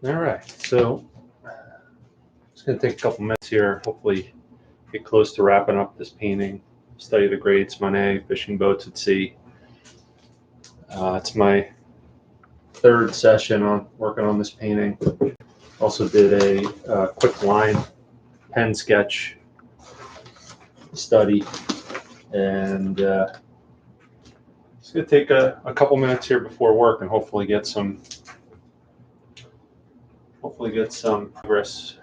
All right, so it's going to take a couple minutes here. Hopefully, get close to wrapping up this painting. Study the Greats, Monet, Fishing Boats at Sea. It's my third session on working on this painting. Also did a quick line pen sketch study, and it's going to take a couple minutes here before work, and hopefully get some progress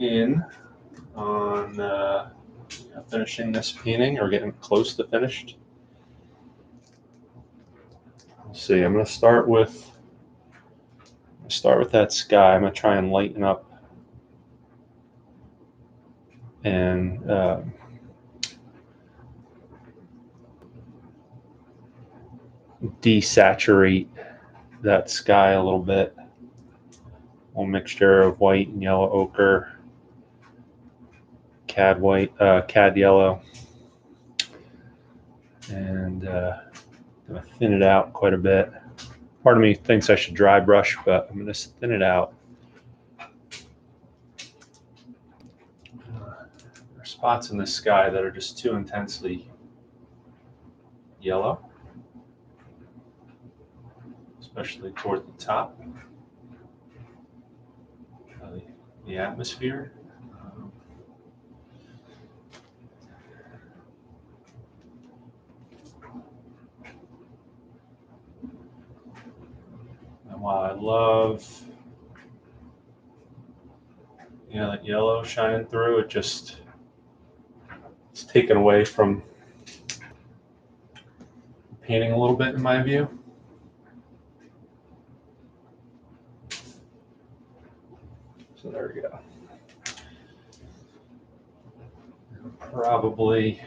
in on finishing this painting or getting close to finished. Let's see. I'm going to start with that sky. I'm going to try and lighten up and desaturate that sky a little bit. A mixture of white and yellow ochre, cad yellow, and gonna thin it out quite a bit. Part of me thinks I should dry brush, but I'm gonna thin it out. There are spots in the sky that are just too intensely yellow, especially toward the top of the atmosphere. And while I love that yellow shining through, it's taken away from painting a little bit in my view. So there we go. Probably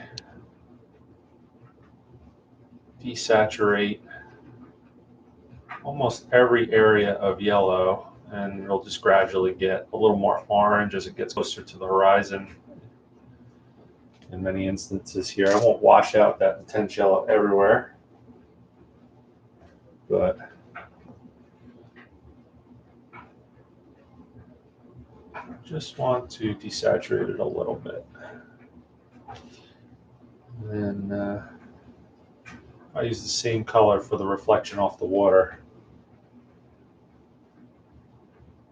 desaturate almost every area of yellow, and it'll just gradually get a little more orange as it gets closer to the horizon. In many instances here, I won't wash out that intense yellow everywhere, but just want to desaturate it a little bit. And then I use the same color for the reflection off the water.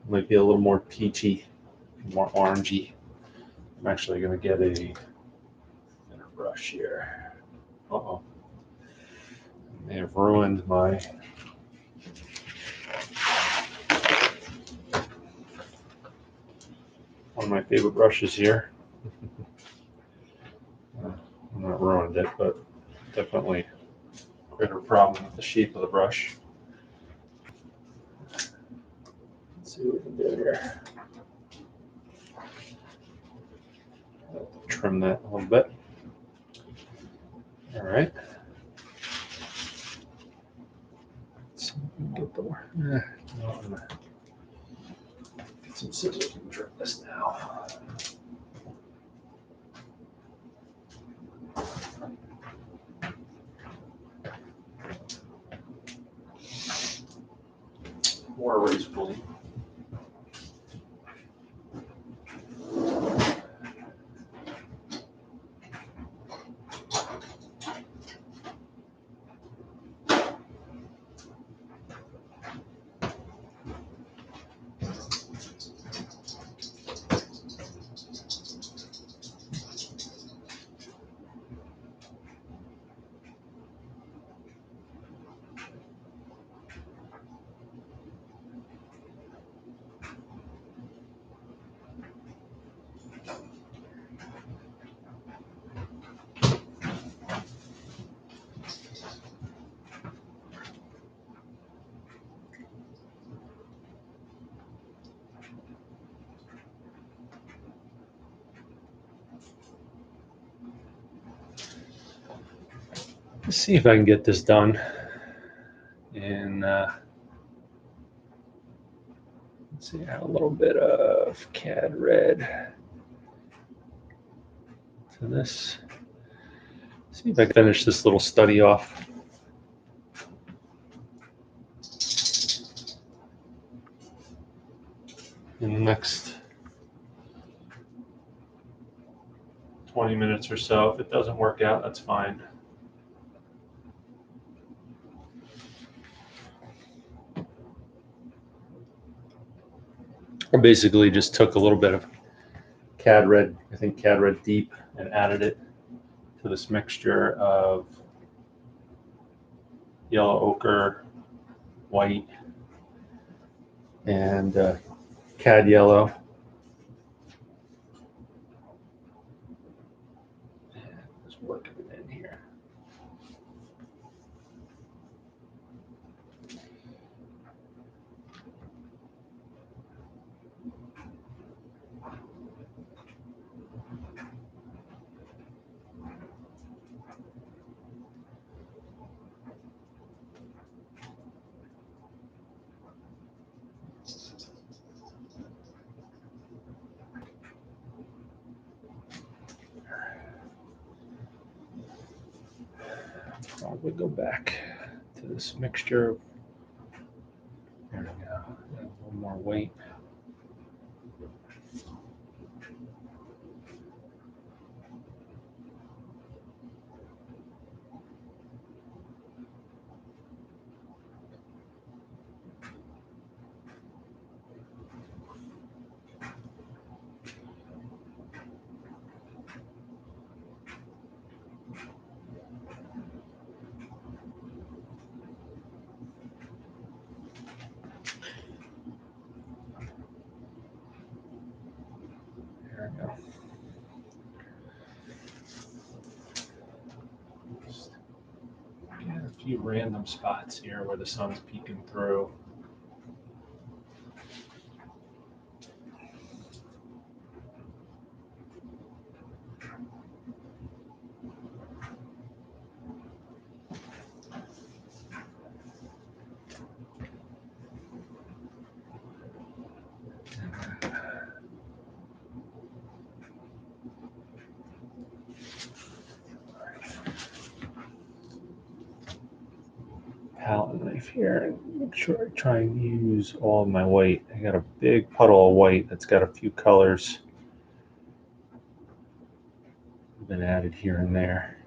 Might be a little more peachy, more orangey. I'm actually going to get a thinner brush here. Uh-oh. I may have ruined my one of my favorite brushes here. I'm not ruined it, but definitely greater problem with the shape of the brush. Let's see what we can do here. Trim that a little bit. All right. Let's see if we can get the get some scissors and trim this now. More razor blade. Let's see if I can get this done. And let's see, add a little bit of cad red to this. See if I can finish this little study off. in the next 20 minutes or so. If it doesn't work out, that's fine. I basically just took a little bit of Cad Red, I think Cad Red Deep, and added it to this mixture of yellow ochre, white, and Cad Yellow. And just working it in here. Probably go back to this mixture. There we go. A little more weight. There we go. Just get a few random spots here where the sun's peeking through. Palette knife here and make sure I try and use all of my white. I got a big puddle of white that's got a few colors been added here and there.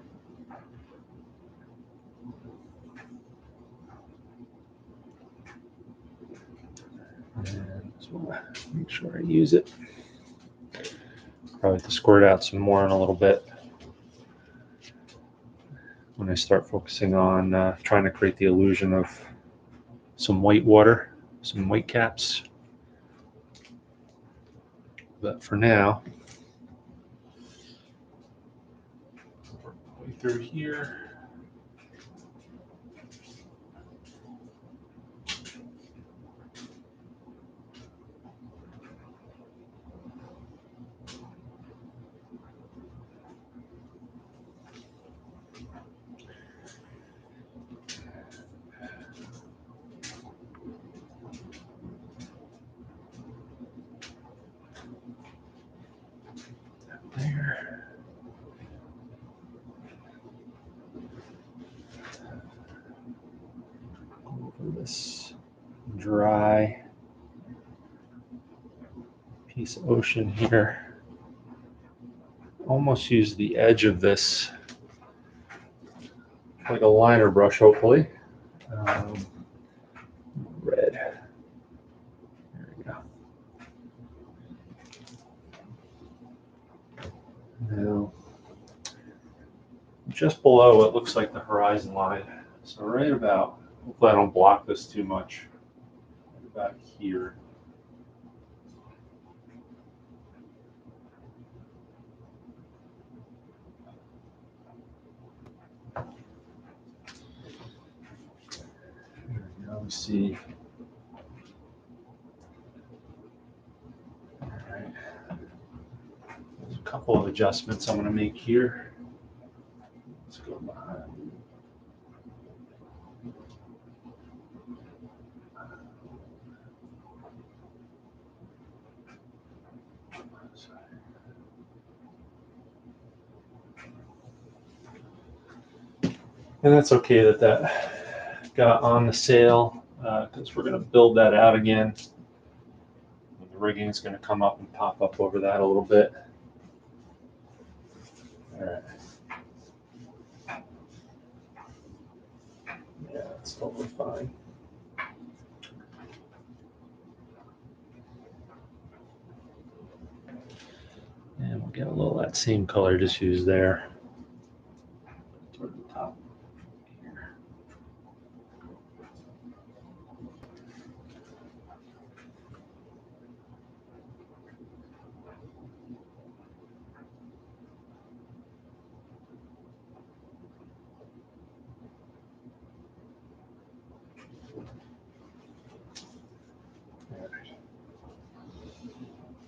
And just want to make sure I use it. Probably have to squirt out some more in a little bit when I start focusing on trying to create the illusion of some white water, some white caps. But for now, work my way through here. There. Over this dry piece of ocean here. Almost use the edge of this like a liner brush, hopefully. Red. There we go. Now, just below it looks like the horizon line. So right about, hopefully I don't block this too much, right about here. There we go, we see. All right. There's a couple of adjustments I'm going to make here. Let's go behind. And that's okay that that got on the sail because we're going to build that out again when the rigging is going to come up and pop up over that a little bit. All right. Yeah, that's totally fine. And we'll get a little of that same color just used there toward the top here.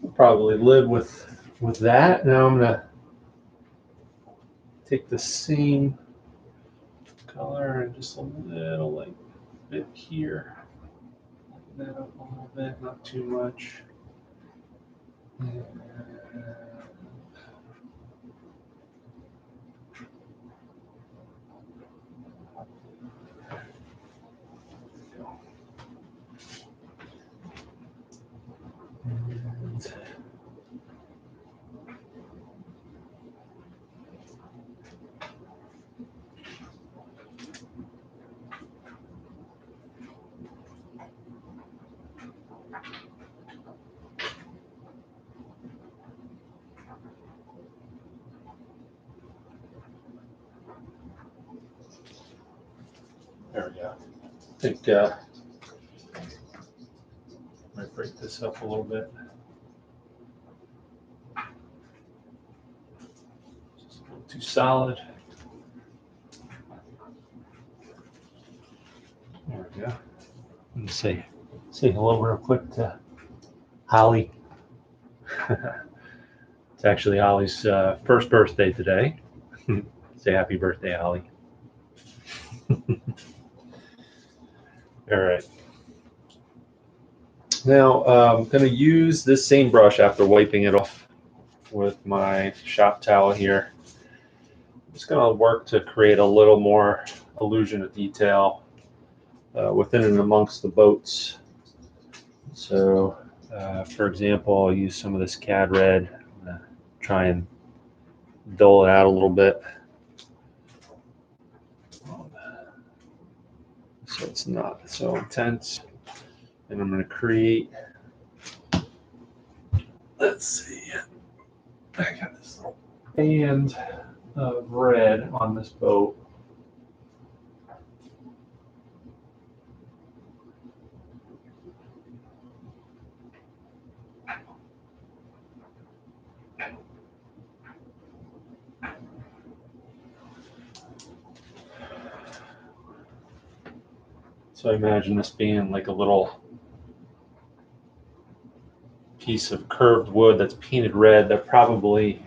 I'll probably live with that. Now I'm gonna take the same color and just a little like bit here. Lighten that up a little bit, not too much. And there we go. I think might break this up a little bit. Just a little too solid. There we go. Let me say hello real quick to Holly. It's actually Holly's first birthday today. Say happy birthday, Holly. All right. Now I'm going to use this same brush after wiping it off with my shop towel here. I'm just going to work to create a little more illusion of detail within and amongst the boats. So, for example, I'll use some of this cad red. I'm going to try and dull it out a little bit, so it's not so intense. And I'm going to create, let's see, I got this little band of red on this boat. So I imagine this being like a little piece of curved wood that's painted red that probably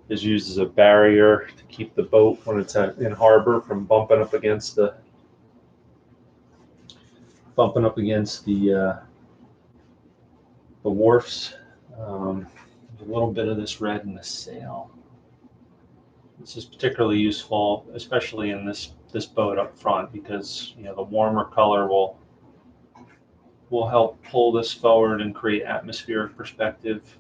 is used as a barrier to keep the boat when it's in harbor from bumping up against the wharfs. There's a little bit of this red in the sail. This is particularly useful, especially in this boat up front, because the warmer color will help pull this forward and create atmospheric perspective.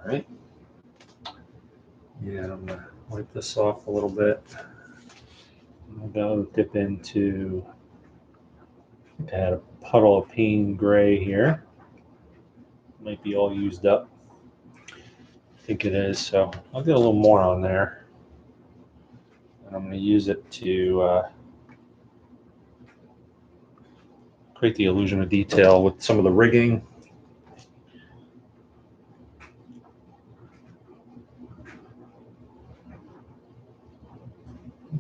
All right. Yeah, I'm gonna wipe this off a little bit. I'll go dip into, I had a puddle of pain gray here. Might be all used up. I think it is, so I'll get a little more on there. And I'm going to use it to create the illusion of detail with some of the rigging.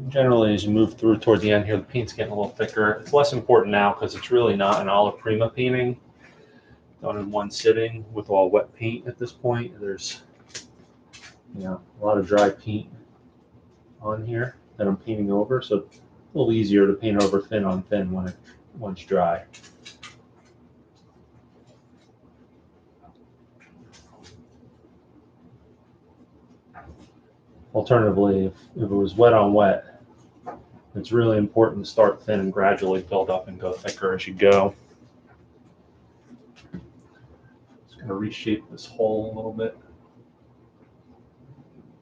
Generally, as you move through toward the end here, the paint's getting a little thicker. It's less important now because it's really not an alla prima painting done in one sitting with all wet paint at this point. There's a lot of dry paint on here that I'm painting over, so it's a little easier to paint over thin on thin when it's dry. Alternatively, if it was wet on wet, it's really important to start thin and gradually build up and go thicker as you go. Just going to reshape this hole a little bit.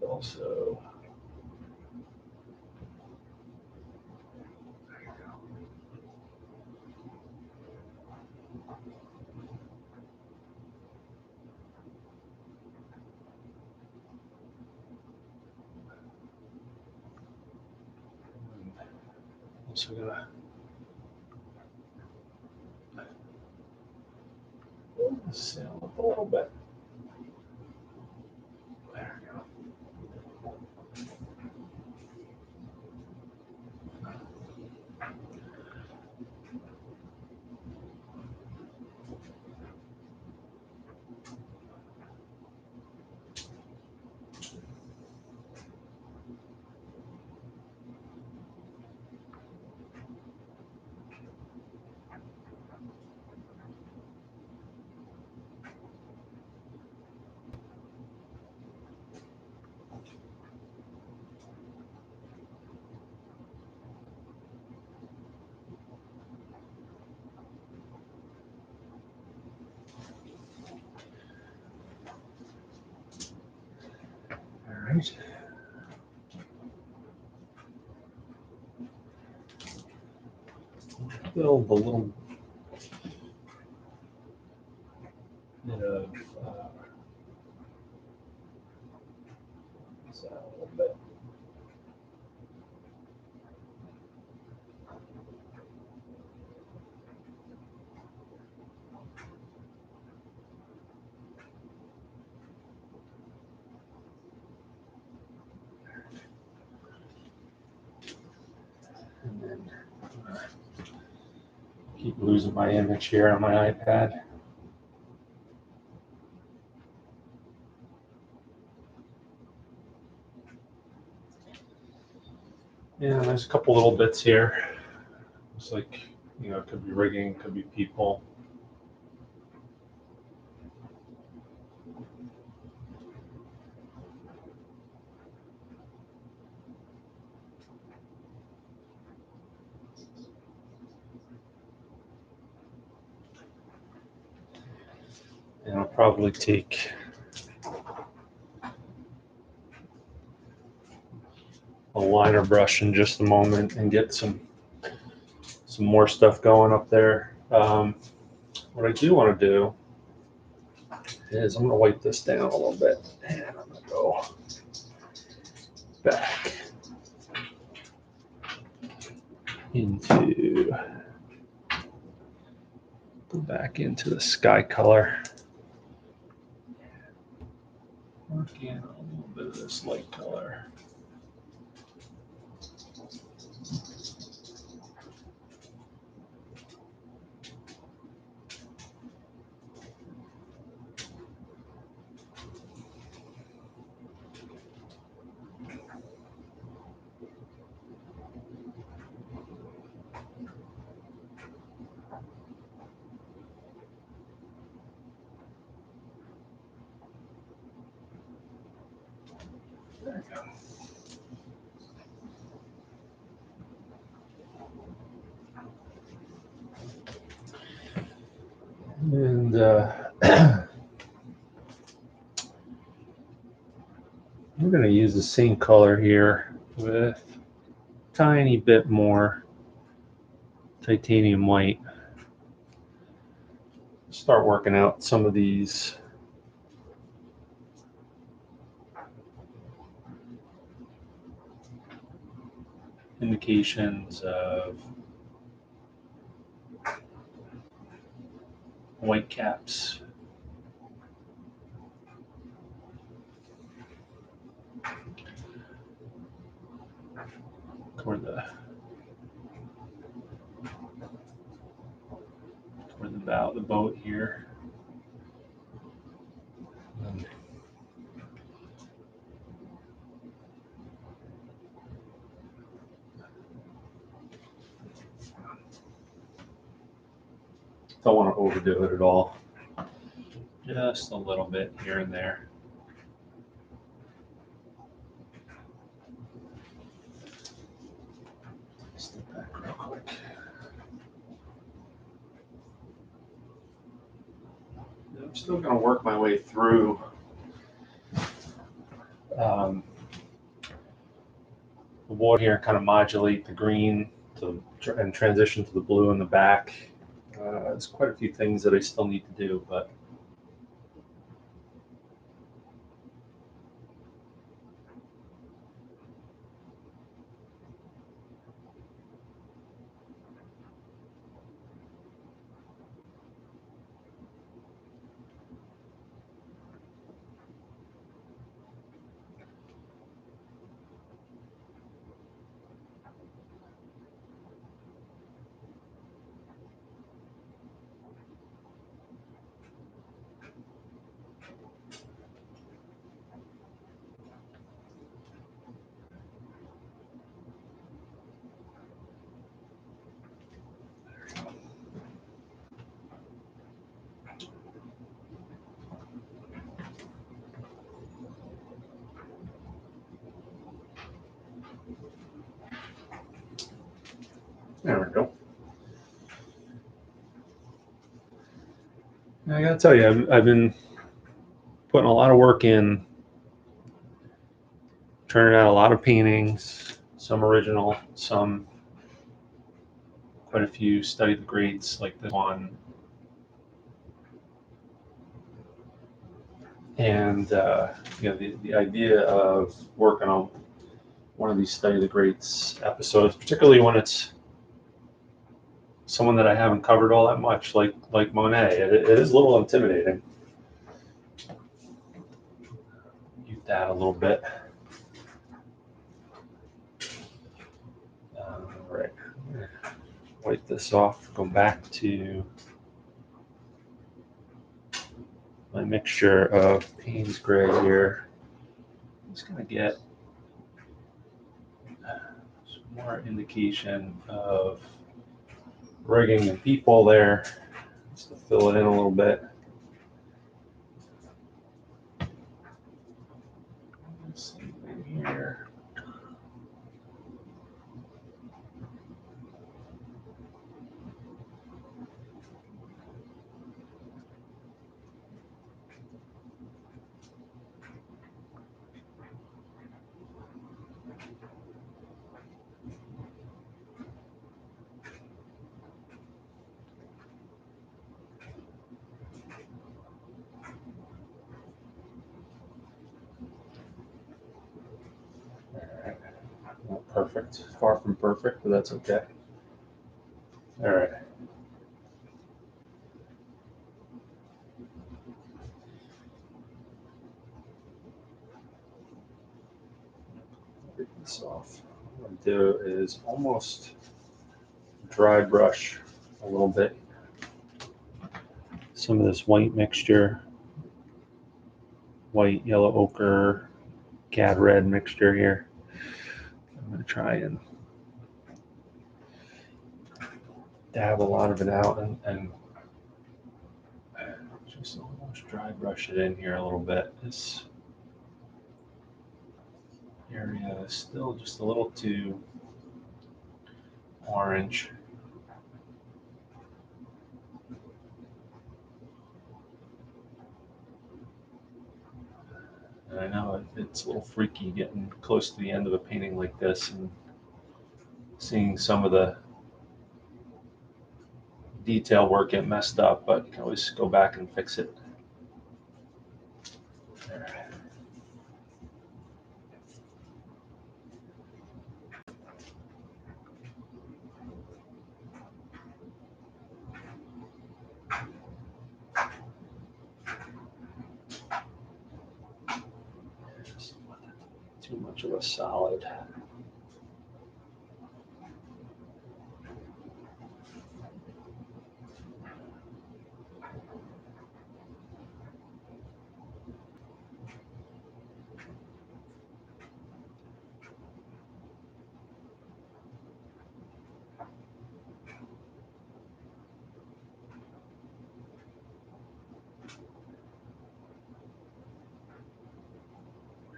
Also, gonna sail up a little bit. There we go. All right. Build a little bit of a little bit. And then keep losing my image here on my iPad. Yeah, there's a couple little bits here. Looks like, it could be rigging, could be people. And I'll probably take a liner brush in just a moment and get some more stuff going up there. What I do want to do is I'm going to wipe this down a little bit, and I'm going to go back into the sky color. Work in a little bit of this light color. There we go. And we're going to use the same color here with a tiny bit more titanium white. Start working out some of these indications of white caps. Toward the bow of the boat here. Don't want to overdo it at all. Just a little bit here and there. I'm still going to work my way through the water here and kind of modulate the green and transition to the blue in the back. There's quite a few things that I still need to do, but there we go. I gotta tell you, I've been putting a lot of work in, turning out a lot of paintings, some original, some quite a few study the grades like this one. And the idea of working on one of these study the greats episodes, particularly when it's someone that I haven't covered all that much, like Monet, it is a little intimidating. Mute that a little bit. All right, wipe this off. Go back to my mixture of Payne's Gray here. I'm just gonna get some more indication of rigging and people there, just to fill it in a little bit. Same thing here. Not perfect, far from perfect, but that's okay. All right. Get this off. What I'm gonna do is almost dry brush a little bit some of this white mixture, white, yellow ochre, cad red mixture here. I'm going to try and dab a lot of it out and just almost dry brush it in here a little bit. This area is still just a little too orange. And I know it's a little freaky getting close to the end of a painting like this and seeing some of the detail work get messed up, but you can always go back and fix it. There. Too much of a solid.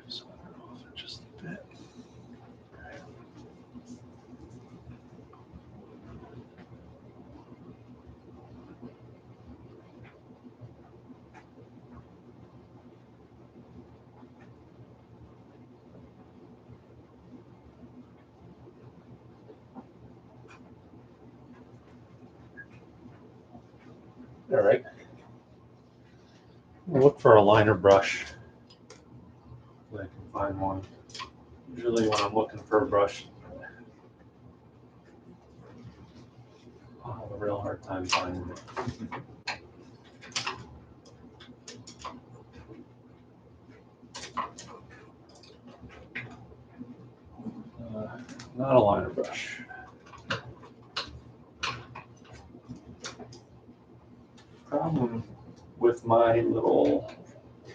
Just off it just a bit. All right. I'll look for a liner brush. If I can find one. Usually when I'm looking for a brush, I'll have a real hard time finding it. Not a liner brush. Problem with my little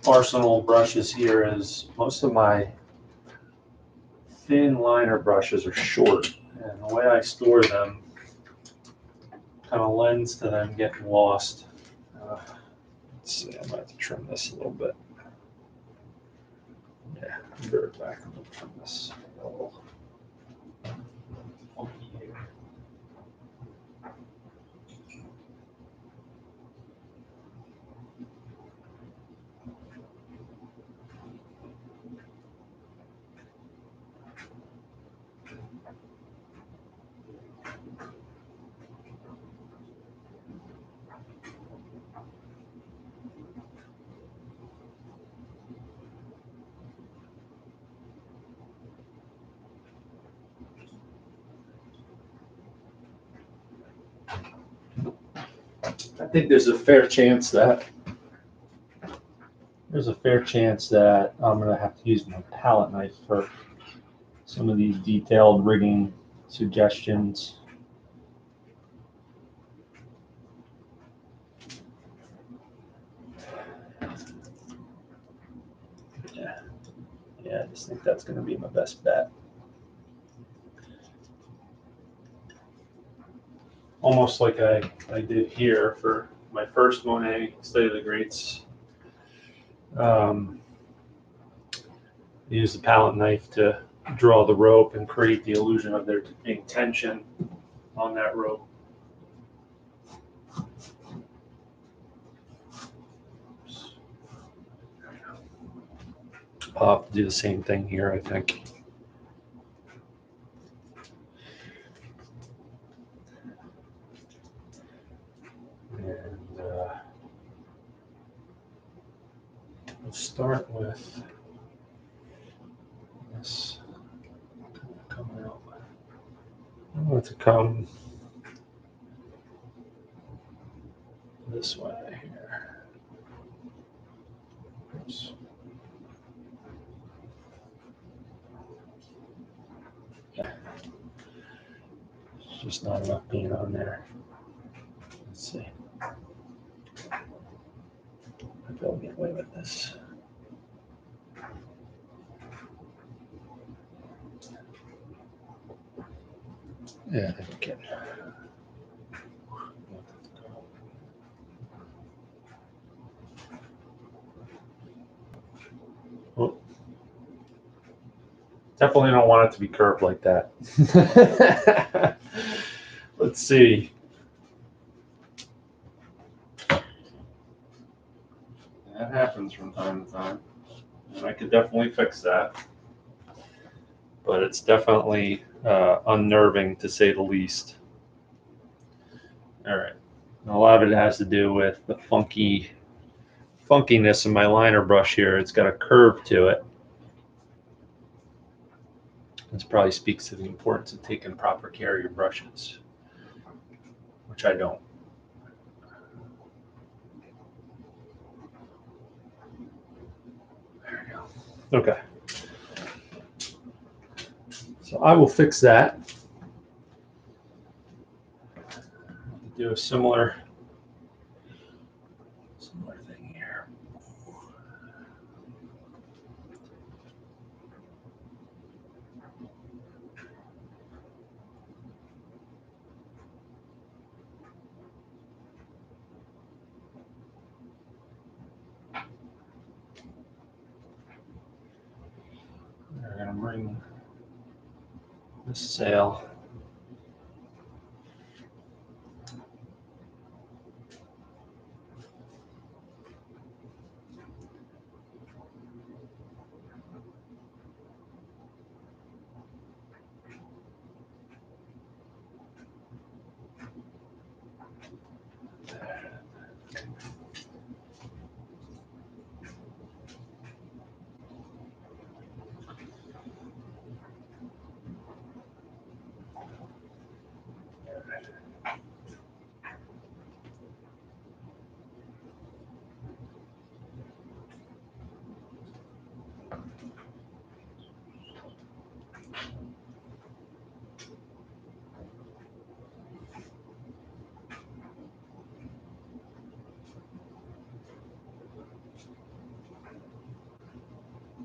arsenal of brushes here is most of my thin liner brushes are short, and the way I store them kind of lends to them getting lost. Let's see, I might have to trim this a little bit. Yeah, I'll be right back. I'm going to trim this a little funky here. I think there's a fair chance that I'm going to have to use my palette knife for some of these detailed rigging suggestions. Yeah, I just think that's going to be my best bet. Almost like I did here for my first Monet Study of the Greats. Use the palette knife to draw the rope and create the illusion of there being tension on that rope. I'll have to do the same thing here, I think. And we'll start with this coming out. I want it to come this way here. Oops. Yeah. There's just not enough paint on there. Let's see. Maybe I'll get away with this. Yeah, I think it. Oh. Definitely don't want it to be curved like that. Let's see. That happens from time to time. And I could definitely fix that. But it's definitely unnerving to say the least. All right. And a lot of it has to do with the funkiness of my liner brush here. It's got a curve to it. This probably speaks to the importance of taking proper care of your brushes, which I don't. There we go. Okay. So I will fix that. Do a similar thing here. We're going to bring this sail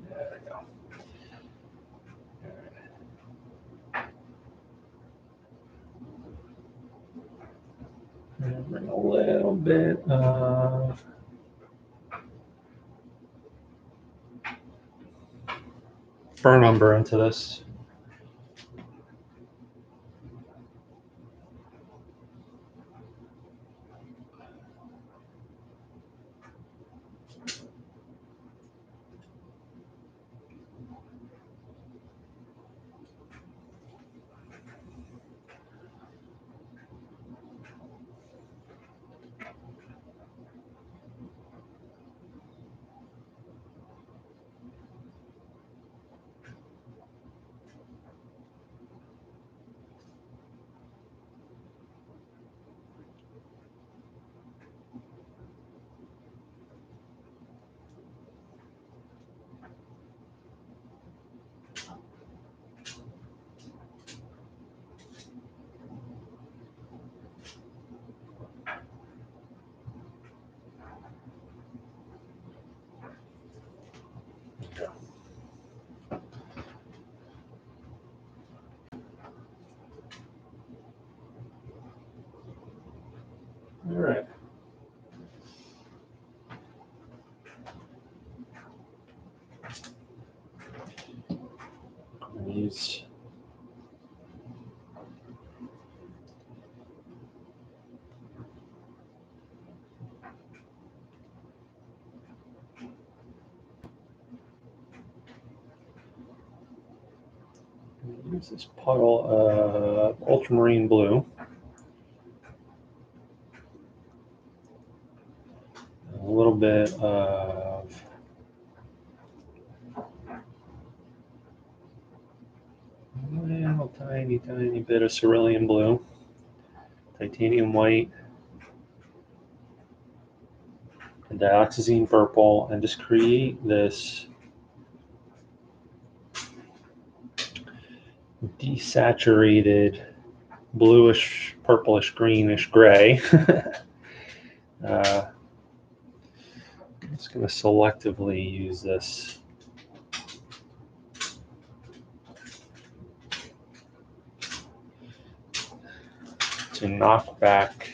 There we go. And bring a little bit of burn umber into this. All right. Use this puddle of ultramarine blue. A little bit of tiny bit of cerulean blue, titanium white, and dioxazine purple, and just create this desaturated bluish, purplish, greenish gray. I'm just going to selectively use this to knock back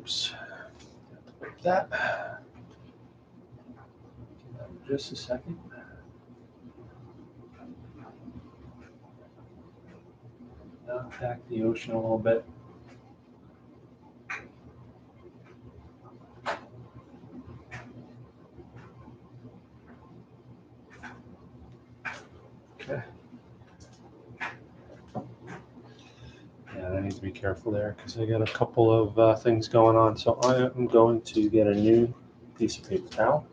oops, that. Just a second. Knock back the ocean a little bit. Okay. Yeah, I need to be careful there because I got a couple of things going on. So I am going to get a new piece of paper towel.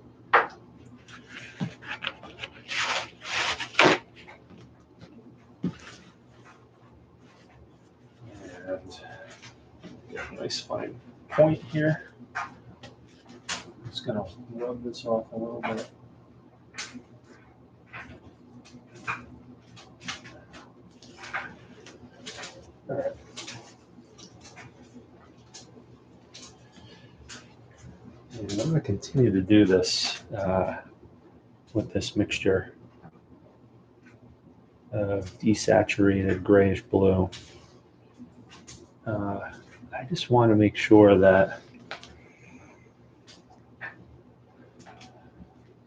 And get a nice fine point here. I'm just going to rub this off a little bit. All right. And I'm going to continue to do this with this mixture of desaturated grayish blue. I I just want to make sure that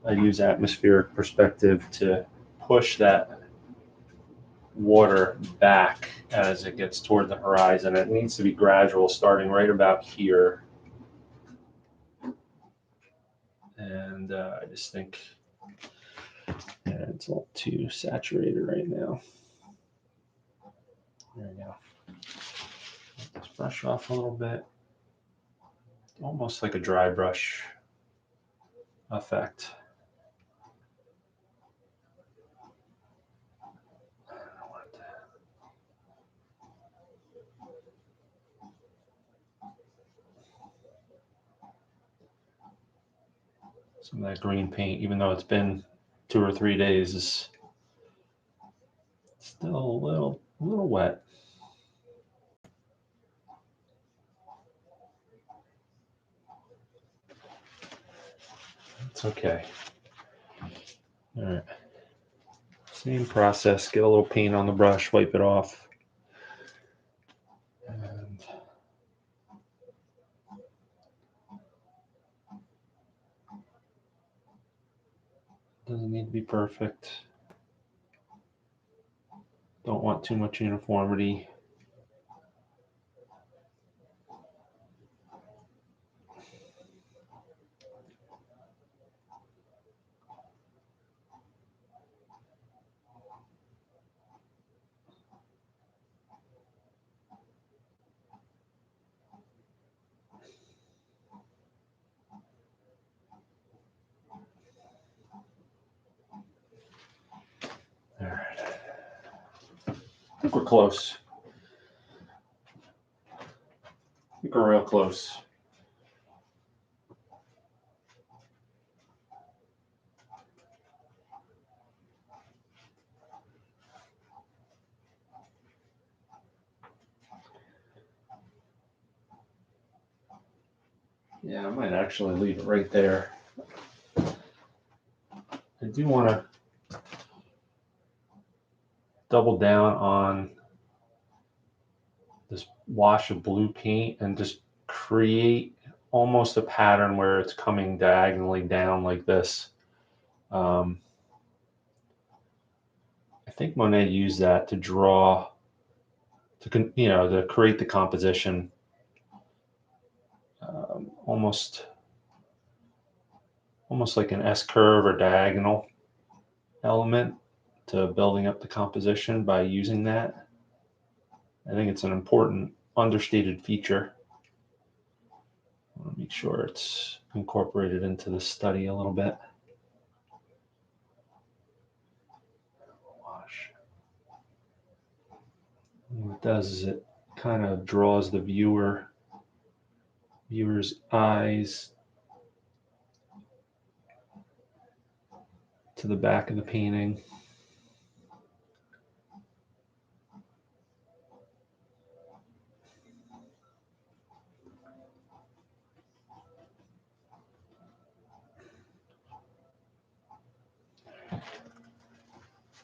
I use atmospheric perspective to push that water back as it gets toward the horizon. It needs to be gradual, starting right about here. And I just think it's a little too saturated right now. There we go. Just brush off a little bit. Almost like a dry brush effect. Some of that green paint, even though it's been 2 or 3 days, is still a little wet. It's okay. All right. Same process. Get a little paint on the brush, wipe it off. And doesn't need to be perfect. Don't want too much uniformity. All right. I think we're close. I think we're real close. Yeah, I might actually leave it right there. I do want to double down on this wash of blue paint and just create almost a pattern where it's coming diagonally down like this. I think Monet used that to draw, to create the composition, almost like an S curve or diagonal element to building up the composition by using that. I think it's an important understated feature. I want to make sure it's incorporated into the study a little bit. Wash. And what it does is it kind of draws the viewer's eyes to the back of the painting.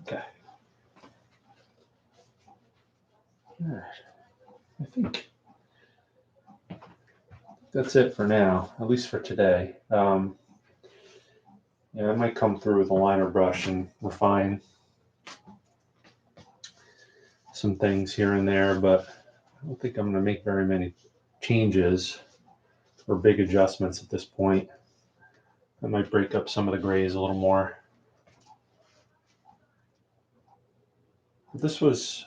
Okay. All right. I think that's it for now, at least for today. I might come through with a liner brush and refine some things here and there, but I don't think I'm going to make very many changes or big adjustments at this point. I might break up some of the grays a little more. This was,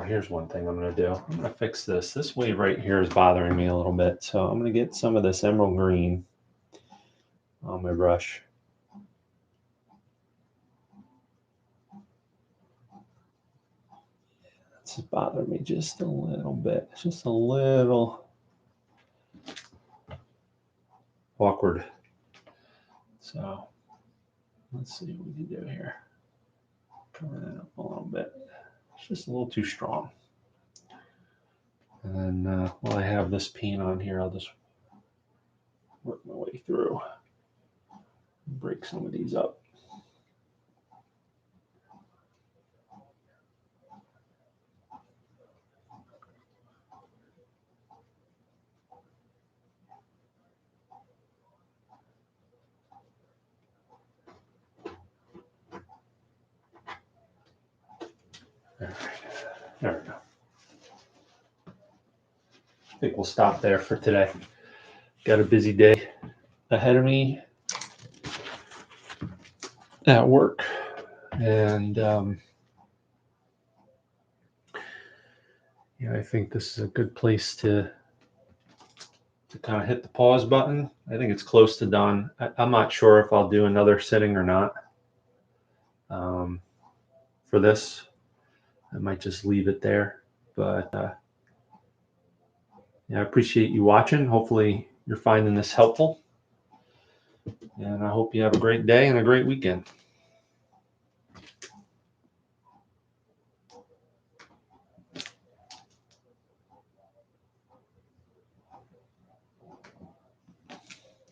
here's one thing I'm going to do. I'm going to fix this. This wave right here is bothering me a little bit, so I'm going to get some of this emerald green on my brush. It's bothering me just a little bit. It's just a little awkward. So let's see what we can do here. Cover that up a little bit. It's just a little too strong. And then while I have this paint on here, I'll just work my way through. Break some of these up. think we'll stop there for today. Got a busy day ahead of me at work, and I think this is a good place to kind of hit the pause button. I think it's close to done. I'm not sure if I'll do another sitting or not for this. I might just leave it there, but I appreciate you watching. Hopefully you're finding this helpful, and I hope you have a great day and a great weekend.